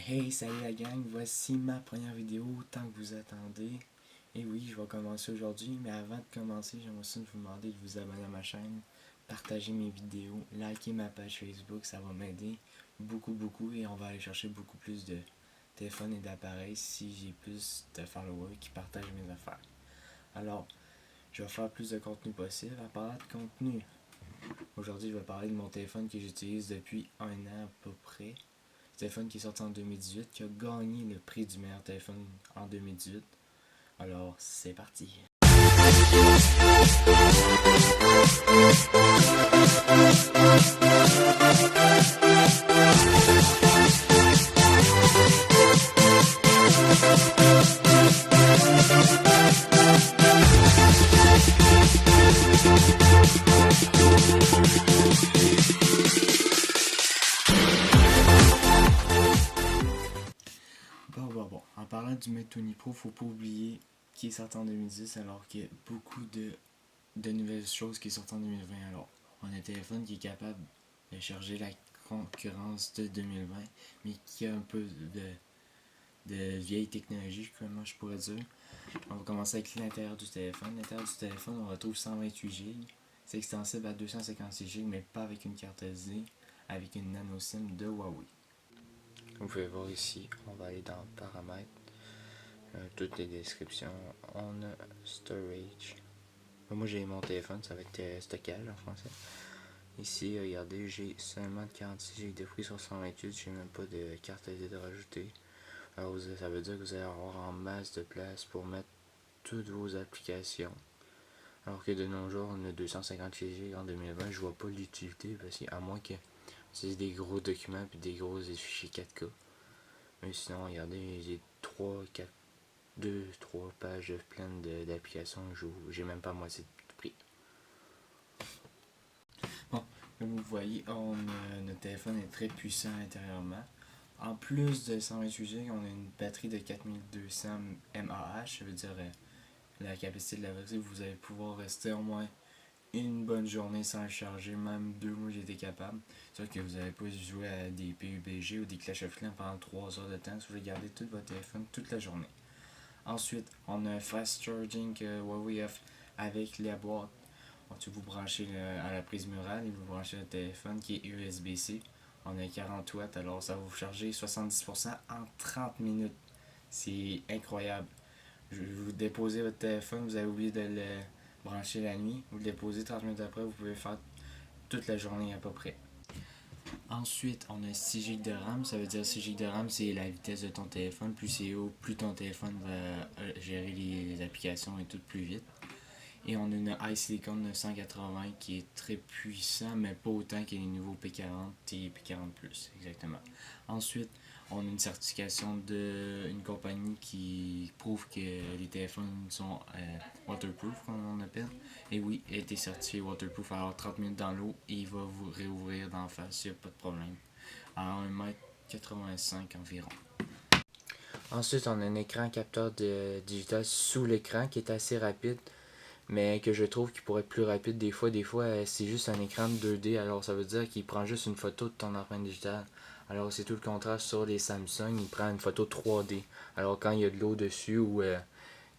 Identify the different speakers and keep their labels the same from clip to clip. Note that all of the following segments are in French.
Speaker 1: Hey, salut la gang, voici ma première vidéo, tant que vous attendez. Et oui, je vais commencer aujourd'hui, mais avant de commencer, j'aimerais aussi vous demander de vous abonner à ma chaîne, partager mes vidéos, liker ma page Facebook, ça va m'aider beaucoup et on va aller chercher beaucoup plus de téléphones et d'appareils si j'ai plus de followers qui partagent mes affaires. Alors, je vais faire plus de contenu possible. À part de contenu, aujourd'hui je vais parler de mon téléphone que j'utilise depuis un an à peu près. Téléphone qui est sorti en 2018, qui a gagné le prix du meilleur téléphone en 2018. Alors, c'est parti. Bon. En parlant du Mate 20 Pro, faut pas oublier qu'il est sorti en 2010 alors qu'il y a beaucoup de nouvelles choses qui sortent en 2020. Alors, on a un téléphone qui est capable de charger la concurrence de 2020, mais qui a un peu de vieille technologie, comment je pourrais dire. On va commencer avec l'intérieur du téléphone. L'intérieur du téléphone, on retrouve 128 Go. C'est extensible à 256 Go, mais pas avec une carte SD, avec une nano SIM de Huawei. Vous pouvez voir ici, on va aller dans paramètres, toutes les descriptions, on a storage. Moi j'ai mon téléphone, ça va être stockage en français. Ici, regardez, j'ai seulement 46 Go de free sur 128, j'ai même pas de carte SD de rajouter. Alors ça veut dire que vous allez avoir en masse de place pour mettre toutes vos applications. Alors que de nos jours, on a 256 Go en 2020, je vois pas l'utilité, parce qu'à moins que c'est des gros documents et des gros fichiers 4K. Mais sinon, regardez, j'ai 3 pages pleines d'applications, j'ai même pas moitié de prix. Bon, comme vous voyez, notre téléphone est très puissant intérieurement. En plus de 128 Go, on a une batterie de 4200 mAh, ça veut dire la capacité de la batterie, vous allez pouvoir rester au moins une bonne journée sans le charger, même 2 mois j'étais capable. C'est sûr que vous n'allez pas jouer à des PUBG ou des Clash of Clans pendant 3 heures de temps si vous voulez garder tout votre téléphone toute la journée. Ensuite, on a un fast charging Huawei F avec la boîte. Vous branchez à la prise murale et vous branchez le téléphone qui est USB-C. On a 40 watts, alors ça va vous charger 70% en 30 minutes. C'est incroyable. Vous déposez votre téléphone, vous avez oublié de le brancher la nuit, vous le déposez 30 minutes après, vous pouvez faire toute la journée à peu près. Ensuite, on a 6 Go de RAM, ça veut dire 6 Go de RAM, c'est la vitesse de ton téléphone. Plus c'est haut, plus ton téléphone va gérer les applications et tout plus vite. Et on a une iSilicon 980 qui est très puissant, mais pas autant que les nouveaux P40 et P40+, exactement. Ensuite, on a une certification d'une compagnie qui prouve que les téléphones sont waterproof, comme on appelle. Et oui, il a été certifié waterproof, alors 30 minutes dans l'eau et il va vous réouvrir d'en face, il n'y a pas de problème. À 1,85 m environ. Ensuite, on a un écran capteur digital sous l'écran qui est assez rapide, mais que je trouve qu'il pourrait être plus rapide des fois. Des fois, c'est juste un écran de 2D, alors ça veut dire qu'il prend juste une photo de ton empreinte digitale. Alors c'est tout le contraire sur les Samsung, il prend une photo 3D. Alors quand il y a de l'eau dessus ou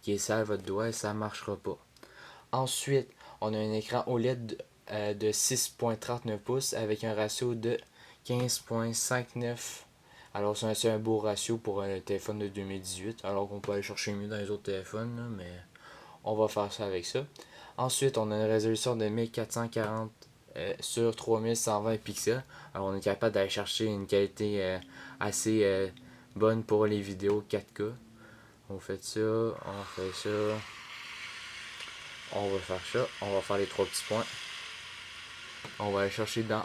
Speaker 1: qui est sale votre doigt, ça marchera pas. Ensuite, on a un écran OLED de 6.39 pouces avec un ratio de 15.59. Alors c'est un beau ratio pour un téléphone de 2018, alors qu'on peut aller chercher mieux dans les autres téléphones, là, mais on va faire ça avec ça. Ensuite, on a une résolution de 1440 sur 3120 pixels. Alors, on est capable d'aller chercher une qualité assez bonne pour les vidéos 4K. On fait ça, on fait ça. On va faire ça. On va faire les 3 petits points. On va aller chercher dans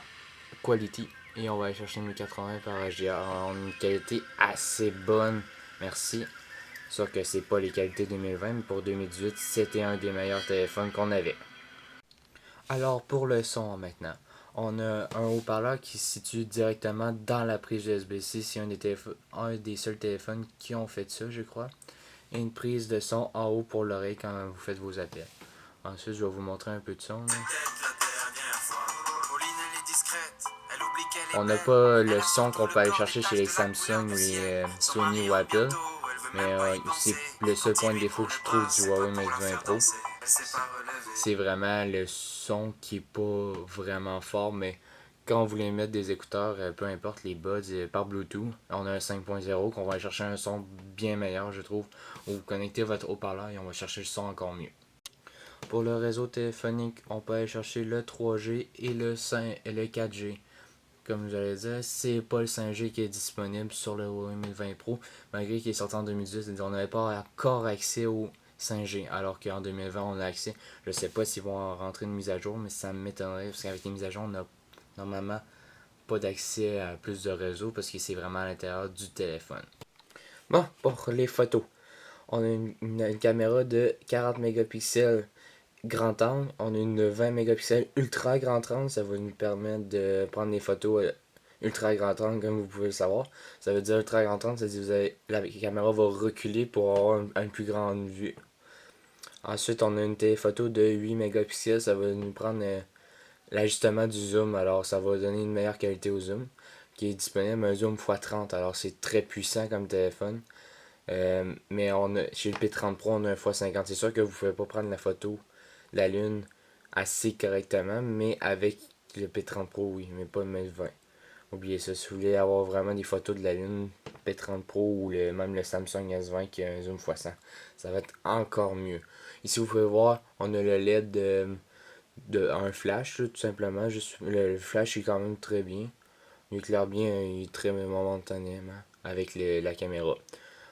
Speaker 1: Quality. Et on va aller chercher 1080 par HDR. On a une qualité assez bonne. Merci. Sauf que c'est pas les qualités 2020, mais pour 2018, c'était un des meilleurs téléphones qu'on avait. Alors pour le son maintenant, on a un haut-parleur qui se situe directement dans la prise USB-C. C'est un des seuls téléphones qui ont fait ça, je crois. Et une prise de son en haut pour l'oreille quand vous faites vos appels. Ensuite, je vais vous montrer un peu de son. Là. On n'a pas le son qu'on peut aller chercher chez les Samsung, les Sony ou Apple. Mais c'est le seul point de défaut que je trouve du Huawei Mate 20 Pro. C'est vraiment le son qui est pas vraiment fort, mais quand vous voulez mettre des écouteurs, peu importe les buds par Bluetooth, on a un 5.0 qu'on va chercher un son bien meilleur, je trouve. Où vous connectez votre haut-parleur et on va chercher le son encore mieux. Pour le réseau téléphonique, on peut aller chercher le 3G et le 4G. Comme je l'ai dit, c'est pas le 5G qui est disponible sur le Huawei Mate 20 Pro, malgré qu'il est sorti en 2018, on n'avait pas encore accès au 5G, alors qu'en 2020 on a accès. Je sais pas s'ils vont rentrer une mise à jour, mais ça m'étonnerait, parce qu'avec les mises à jour, on n'a normalement pas d'accès à plus de réseau, parce que c'est vraiment à l'intérieur du téléphone. Bon, pour les photos, on a une caméra de 40 mégapixels grand angle, on a une 20 mégapixels ultra grand angle, ça va nous permettre de prendre des photos ultra grand angle comme vous pouvez le savoir. Ça veut dire ultra grand angle, c'est-à-dire que la caméra va reculer pour avoir une plus grande vue. Ensuite, on a une téléphoto de 8 mégapixels, ça va nous prendre l'ajustement du zoom, alors ça va donner une meilleure qualité au zoom, qui est disponible un zoom x30, alors c'est très puissant comme téléphone. Mais chez le P30 Pro, on a un x50. C'est sûr que vous ne pouvez pas prendre la photo de la Lune assez correctement, mais avec le P30 Pro, oui, mais pas le Mate 20. Oubliez ça, si vous voulez avoir vraiment des photos de la Lune, P30 Pro ou même le Samsung S20 qui a un zoom x100, ça va être encore mieux. Ici, vous pouvez voir, on a le LED de un flash, là, tout simplement. Le flash est quand même très bien. Il éclaire bien, il est très momentanément avec la caméra.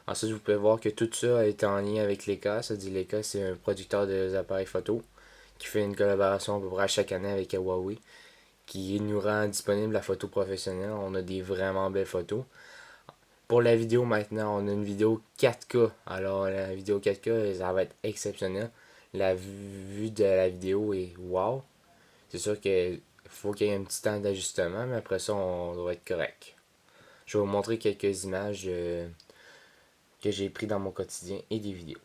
Speaker 1: Ensuite, vous pouvez voir que tout ça a été en lien avec Leica. Ça dit Leica, c'est un producteur des appareils photo qui fait une collaboration à peu près chaque année avec Huawei, qui nous rend disponible la photo professionnelle. On a des vraiment belles photos. Pour la vidéo maintenant, on a une vidéo 4K. Alors la vidéo 4K, ça va être exceptionnel. La vue de la vidéo est wow. C'est sûr qu'il faut qu'il y ait un petit temps d'ajustement, mais après ça, on doit être correct. Je vais vous montrer quelques images que j'ai prises dans mon quotidien et des vidéos.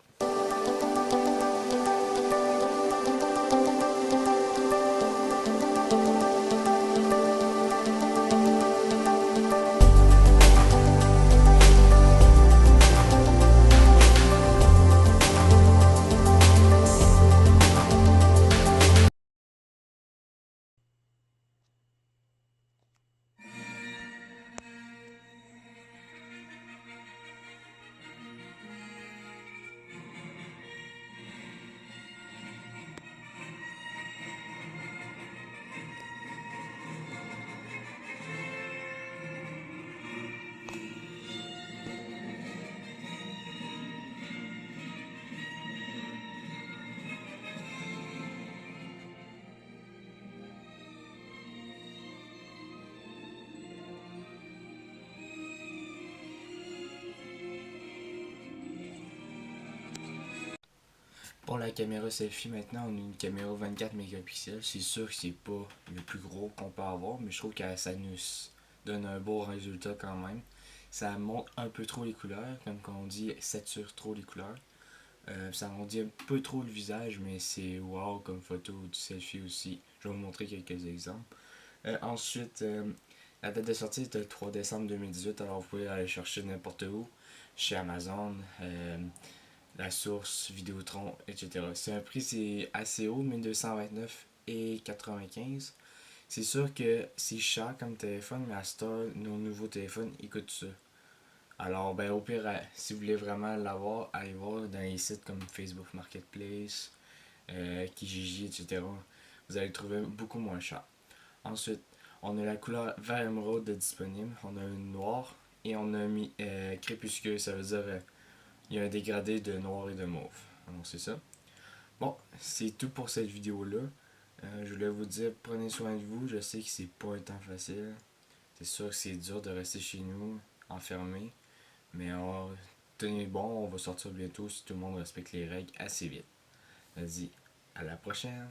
Speaker 1: Pour la caméra selfie, maintenant, on a une caméra 24 mégapixels. C'est sûr que c'est pas le plus gros qu'on peut avoir, mais je trouve que ça nous donne un beau résultat quand même. Ça montre un peu trop les couleurs, comme on dit, sature trop les couleurs. Ça rendit un peu trop le visage, mais c'est wow comme photo du selfie aussi. Je vais vous montrer quelques exemples. Ensuite, la date de sortie est le 3 décembre 2018, alors vous pouvez aller chercher n'importe où, chez Amazon, la source, Vidéotron, etc. C'est un prix c'est assez haut, 1229,95. C'est sûr que c'est cher comme téléphone, mais à ce temps, nos nouveaux téléphones, ils coûtent ça. Alors, ben, au pire, si vous voulez vraiment l'avoir, allez voir dans les sites comme Facebook Marketplace, Kijiji, etc. Vous allez le trouver beaucoup moins cher. Ensuite, on a la couleur vert émeraude de disponible. On a une noire et on a mis crépuscule. Ça veut dire il y a un dégradé de noir et de mauve. Alors, c'est ça. Bon, c'est tout pour cette vidéo-là. Je voulais vous dire, prenez soin de vous. Je sais que c'est pas un temps facile. C'est sûr que c'est dur de rester chez nous, enfermé. Mais tenez bon, on va sortir bientôt si tout le monde respecte les règles assez vite. Vas-y, à la prochaine!